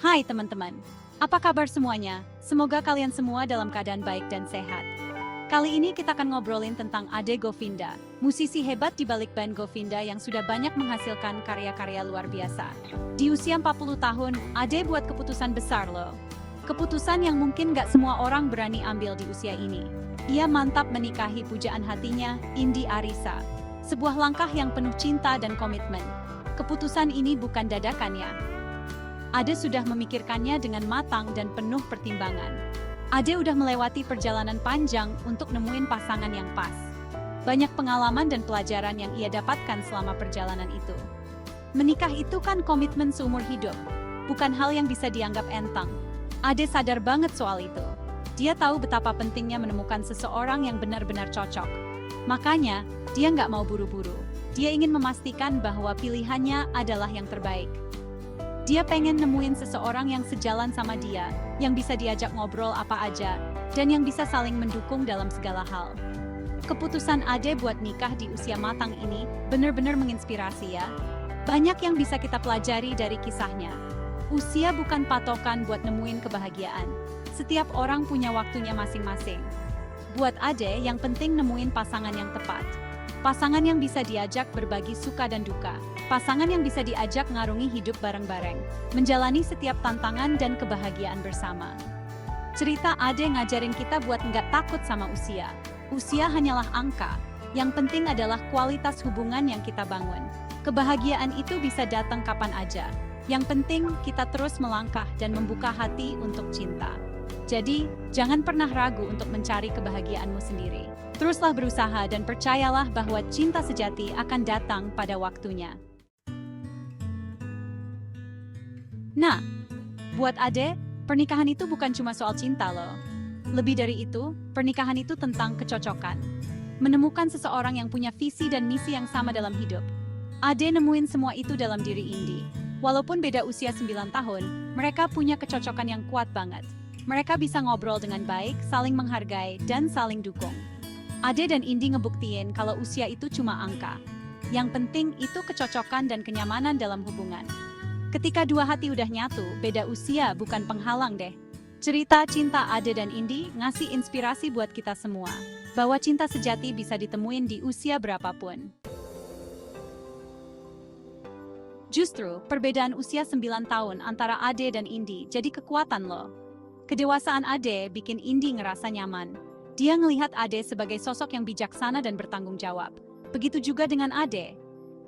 Hai teman-teman, apa kabar semuanya? Semoga kalian semua dalam keadaan baik dan sehat. Kali ini kita akan ngobrolin tentang Ade Govinda, musisi hebat di balik band Govinda yang sudah banyak menghasilkan karya-karya luar biasa. Di usia 40 tahun, Ade buat keputusan besar loh. Keputusan yang mungkin gak semua orang berani ambil di usia ini. Ia mantap menikahi pujaan hatinya, Indi Arisa. Sebuah langkah yang penuh cinta dan komitmen. Keputusan ini bukan dadakan ya. Ade sudah memikirkannya dengan matang dan penuh pertimbangan. Ade udah melewati perjalanan panjang untuk nemuin pasangan yang pas. Banyak pengalaman dan pelajaran yang ia dapatkan selama perjalanan itu. Menikah itu kan komitmen seumur hidup, bukan hal yang bisa dianggap enteng. Ade sadar banget soal itu. Dia tahu betapa pentingnya menemukan seseorang yang benar-benar cocok. Makanya, dia nggak mau buru-buru. Dia ingin memastikan bahwa pilihannya adalah yang terbaik. Dia pengen nemuin seseorang yang sejalan sama dia, yang bisa diajak ngobrol apa aja, dan yang bisa saling mendukung dalam segala hal. Keputusan Ade buat nikah di usia matang ini benar-benar menginspirasi ya. Banyak yang bisa kita pelajari dari kisahnya. Usia bukan patokan buat nemuin kebahagiaan. Setiap orang punya waktunya masing-masing. Buat Ade, yang penting nemuin pasangan yang tepat. Pasangan yang bisa diajak berbagi suka dan duka. Pasangan yang bisa diajak ngarungi hidup bareng-bareng. Menjalani setiap tantangan dan kebahagiaan bersama. Cerita Ade ngajarin kita buat nggak takut sama usia. Usia hanyalah angka. Yang penting adalah kualitas hubungan yang kita bangun. Kebahagiaan itu bisa datang kapan aja. Yang penting kita terus melangkah dan membuka hati untuk cinta. Jadi, jangan pernah ragu untuk mencari kebahagiaanmu sendiri. Teruslah berusaha dan percayalah bahwa cinta sejati akan datang pada waktunya. Nah, buat Ade, pernikahan itu bukan cuma soal cinta loh. Lebih dari itu, pernikahan itu tentang kecocokan. Menemukan seseorang yang punya visi dan misi yang sama dalam hidup. Ade nemuin semua itu dalam diri Indi. Walaupun beda usia 9 tahun, mereka punya kecocokan yang kuat banget. Mereka bisa ngobrol dengan baik, saling menghargai, dan saling dukung. Ade dan Indi ngebuktiin kalau usia itu cuma angka. Yang penting itu kecocokan dan kenyamanan dalam hubungan. Ketika dua hati udah nyatu, beda usia bukan penghalang deh. Cerita cinta Ade dan Indi ngasih inspirasi buat kita semua. Bahwa cinta sejati bisa ditemuin di usia berapapun. Justru, perbedaan usia 9 tahun antara Ade dan Indi jadi kekuatan loh. Kedewasaan Ade bikin Indi ngerasa nyaman. Dia ngelihat Ade sebagai sosok yang bijaksana dan bertanggung jawab. Begitu juga dengan Ade.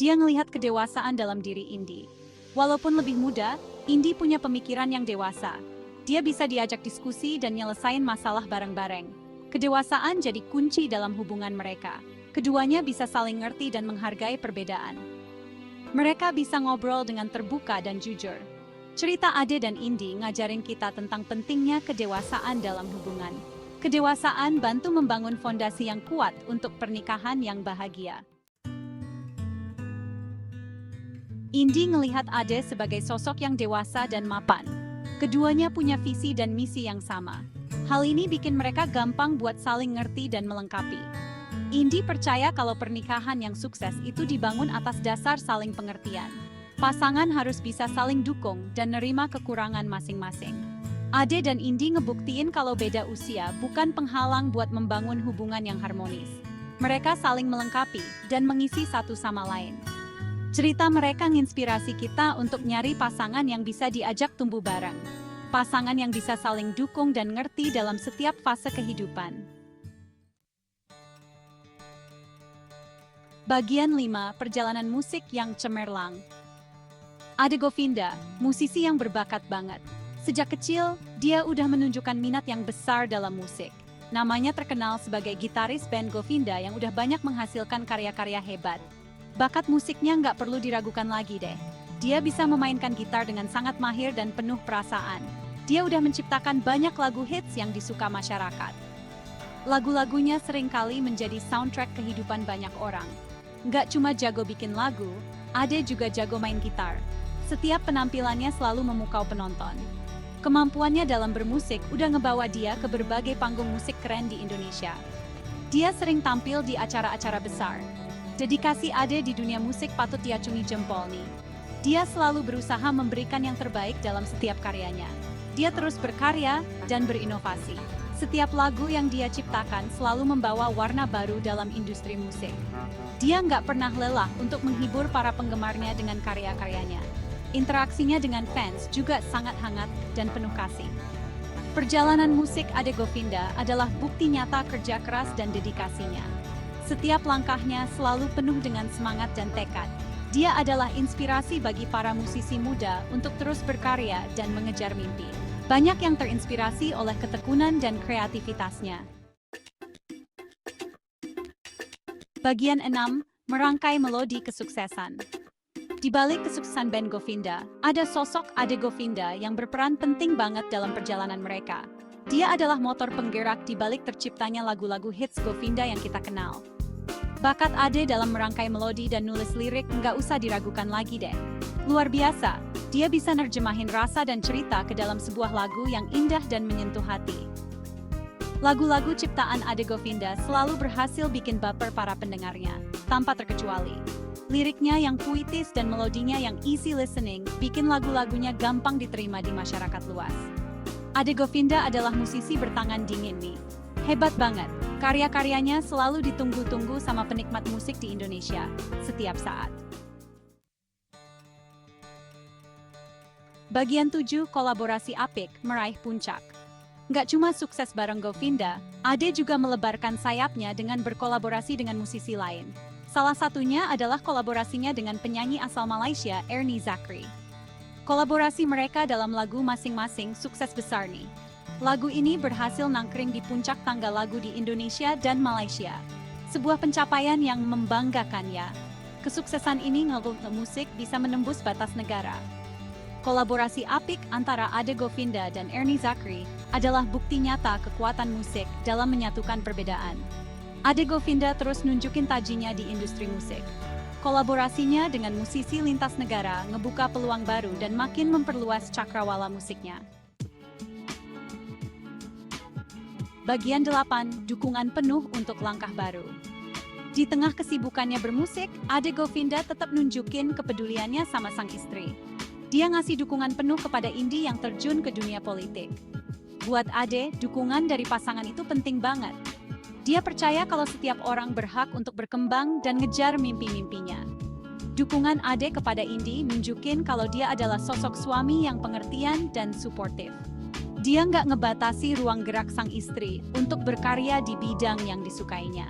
Dia ngelihat kedewasaan dalam diri Indi. Walaupun lebih muda, Indi punya pemikiran yang dewasa. Dia bisa diajak diskusi dan nyelesain masalah bareng-bareng. Kedewasaan jadi kunci dalam hubungan mereka. Keduanya bisa saling ngerti dan menghargai perbedaan. Mereka bisa ngobrol dengan terbuka dan jujur. Cerita Ade dan Indi ngajarin kita tentang pentingnya kedewasaan dalam hubungan. Kedewasaan bantu membangun fondasi yang kuat untuk pernikahan yang bahagia. Indi ngelihat Ade sebagai sosok yang dewasa dan mapan. Keduanya punya visi dan misi yang sama. Hal ini bikin mereka gampang buat saling ngerti dan melengkapi. Indi percaya kalau pernikahan yang sukses itu dibangun atas dasar saling pengertian. Pasangan harus bisa saling dukung dan nerima kekurangan masing-masing. Ade dan Indi ngebuktiin kalau beda usia bukan penghalang buat membangun hubungan yang harmonis. Mereka saling melengkapi dan mengisi satu sama lain. Cerita mereka nginspirasi kita untuk nyari pasangan yang bisa diajak tumbuh bareng. Pasangan yang bisa saling dukung dan ngerti dalam setiap fase kehidupan. Bagian 5, perjalanan musik yang cemerlang. Ade Govinda, musisi yang berbakat banget. Sejak kecil, dia udah menunjukkan minat yang besar dalam musik. Namanya terkenal sebagai gitaris band Govinda yang udah banyak menghasilkan karya-karya hebat. Bakat musiknya nggak perlu diragukan lagi deh. Dia bisa memainkan gitar dengan sangat mahir dan penuh perasaan. Dia udah menciptakan banyak lagu hits yang disuka masyarakat. Lagu-lagunya seringkali menjadi soundtrack kehidupan banyak orang. Nggak cuma jago bikin lagu, Ade juga jago main gitar. Setiap penampilannya selalu memukau penonton. Kemampuannya dalam bermusik udah ngebawa dia ke berbagai panggung musik keren di Indonesia. Dia sering tampil di acara-acara besar. Dedikasi Ade di dunia musik patut diacungi jempol nih. Dia selalu berusaha memberikan yang terbaik dalam setiap karyanya. Dia terus berkarya dan berinovasi. Setiap lagu yang dia ciptakan selalu membawa warna baru dalam industri musik. Dia nggak pernah lelah untuk menghibur para penggemarnya dengan karya-karyanya. Interaksinya dengan fans juga sangat hangat dan penuh kasih. Perjalanan musik Ade Govinda adalah bukti nyata kerja keras dan dedikasinya. Setiap langkahnya selalu penuh dengan semangat dan tekad. Dia adalah inspirasi bagi para musisi muda untuk terus berkarya dan mengejar mimpi. Banyak yang terinspirasi oleh ketekunan dan kreativitasnya. Bagian 6. Merangkai melodi kesuksesan. Di balik kesuksesan band Govinda, ada sosok Ade Govinda yang berperan penting banget dalam perjalanan mereka. Dia adalah motor penggerak di balik terciptanya lagu-lagu hits Govinda yang kita kenal. Bakat Ade dalam merangkai melodi dan nulis lirik nggak usah diragukan lagi deh. Luar biasa, dia bisa nerjemahin rasa dan cerita ke dalam sebuah lagu yang indah dan menyentuh hati. Lagu-lagu ciptaan Ade Govinda selalu berhasil bikin baper para pendengarnya, tanpa terkecuali. Liriknya yang puitis dan melodinya yang easy listening bikin lagu-lagunya gampang diterima di masyarakat luas. Ade Govinda adalah musisi bertangan dingin nih. Hebat banget, karya-karyanya selalu ditunggu-tunggu sama penikmat musik di Indonesia, setiap saat. Bagian 7. Kolaborasi apik meraih puncak. Nggak cuma sukses bareng Govinda, Ade juga melebarkan sayapnya dengan berkolaborasi dengan musisi lain. Salah satunya adalah kolaborasinya dengan penyanyi asal Malaysia, Ernie Zakri. Kolaborasi mereka dalam lagu masing-masing sukses besar nih. Lagu ini berhasil nangkring di puncak tangga lagu di Indonesia dan Malaysia. Sebuah pencapaian yang membanggakan ya. Kesuksesan ini ngebuat musik bisa menembus batas negara. Kolaborasi apik antara Ade Govinda dan Ernie Zakri adalah bukti nyata kekuatan musik dalam menyatukan perbedaan. Ade Govinda terus nunjukin tajinya di industri musik. Kolaborasinya dengan musisi lintas negara ngebuka peluang baru dan makin memperluas cakrawala musiknya. Bagian 8. Dukungan penuh untuk langkah baru. Di tengah kesibukannya bermusik, Ade Govinda tetap nunjukin kepeduliannya sama sang istri. Dia ngasih dukungan penuh kepada Indi yang terjun ke dunia politik. Buat Ade, dukungan dari pasangan itu penting banget. Dia percaya kalau setiap orang berhak untuk berkembang dan ngejar mimpi-mimpinya. Dukungan Ade kepada Indi nunjukin kalau dia adalah sosok suami yang pengertian dan suportif. Dia nggak ngebatasi ruang gerak sang istri untuk berkarya di bidang yang disukainya.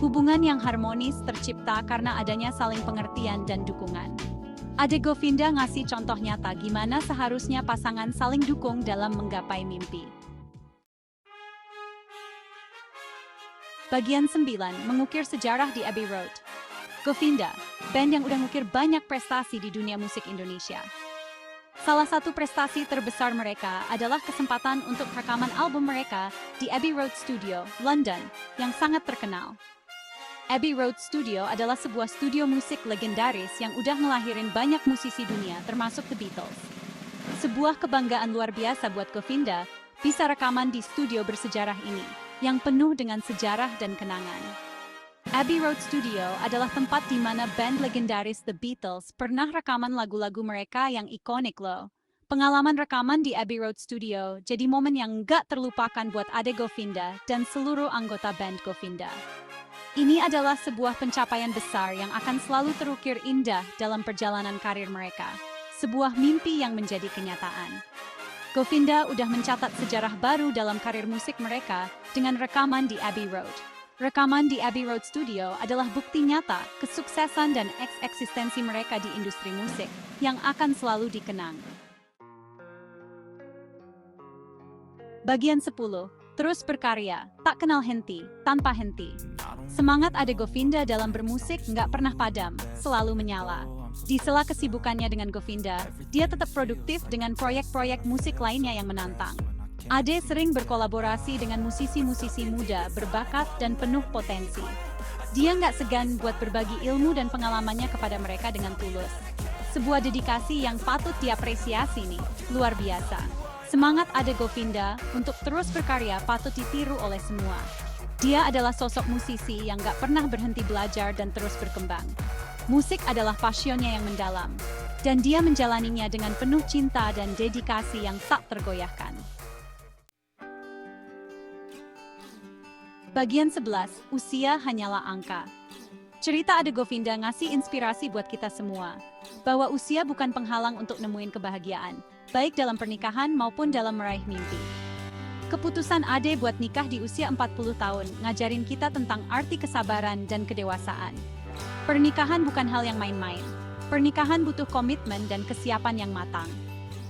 Hubungan yang harmonis tercipta karena adanya saling pengertian dan dukungan. Ade Govinda ngasih contoh nyata gimana seharusnya pasangan saling dukung dalam menggapai mimpi. Bagian 9. Mengukir sejarah di Abbey Road. Govinda, band yang udah ngukir banyak prestasi di dunia musik Indonesia. Salah satu prestasi terbesar mereka adalah kesempatan untuk rekaman album mereka di Abbey Road Studio, London, yang sangat terkenal. Abbey Road Studio adalah sebuah studio musik legendaris yang udah ngelahirin banyak musisi dunia termasuk The Beatles. Sebuah kebanggaan luar biasa buat Govinda bisa rekaman di studio bersejarah ini, yang penuh dengan sejarah dan kenangan. Abbey Road Studio adalah tempat di mana band legendaris The Beatles pernah rekaman lagu-lagu mereka yang ikonik loh. Pengalaman rekaman di Abbey Road Studio jadi momen yang nggak terlupakan buat Ade Govinda dan seluruh anggota band Govinda. Ini adalah sebuah pencapaian besar yang akan selalu terukir indah dalam perjalanan karir mereka. Sebuah mimpi yang menjadi kenyataan. Govinda udah mencatat sejarah baru dalam karir musik mereka dengan rekaman di Abbey Road. Rekaman di Abbey Road Studio adalah bukti nyata kesuksesan dan eksistensi mereka di industri musik yang akan selalu dikenang. Bagian 10. Terus berkarya, tak kenal henti, tanpa henti. Semangat Ade Govinda dalam bermusik nggak pernah padam, selalu menyala. Di sela kesibukannya dengan Govinda, dia tetap produktif dengan proyek-proyek musik lainnya yang menantang. Ade sering berkolaborasi dengan musisi-musisi muda berbakat dan penuh potensi. Dia nggak segan buat berbagi ilmu dan pengalamannya kepada mereka dengan tulus. Sebuah dedikasi yang patut diapresiasi nih, luar biasa. Semangat Ade Govinda untuk terus berkarya patut ditiru oleh semua. Dia adalah sosok musisi yang nggak pernah berhenti belajar dan terus berkembang. Musik adalah passionnya yang mendalam. dan dia menjalaninya dengan penuh cinta dan dedikasi yang tak tergoyahkan. Bagian 11, usia hanyalah angka. Cerita Ade Govinda ngasih inspirasi buat kita semua, bahwa usia bukan penghalang untuk nemuin kebahagiaan, baik dalam pernikahan maupun dalam meraih mimpi. Keputusan Ade buat nikah di usia 40 tahun ngajarin kita tentang arti kesabaran dan kedewasaan. Pernikahan bukan hal yang main-main. Pernikahan butuh komitmen dan kesiapan yang matang.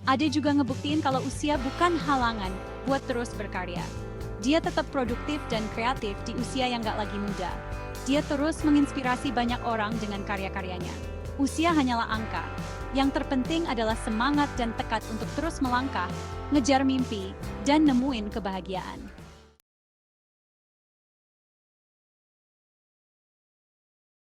Ade juga ngebuktiin kalau usia bukan halangan buat terus berkarya. Dia tetap produktif dan kreatif di usia yang gak lagi muda. Dia terus menginspirasi banyak orang dengan karya-karyanya. Usia hanyalah angka. Yang terpenting adalah semangat dan tekad untuk terus melangkah, ngejar mimpi, dan nemuin kebahagiaan.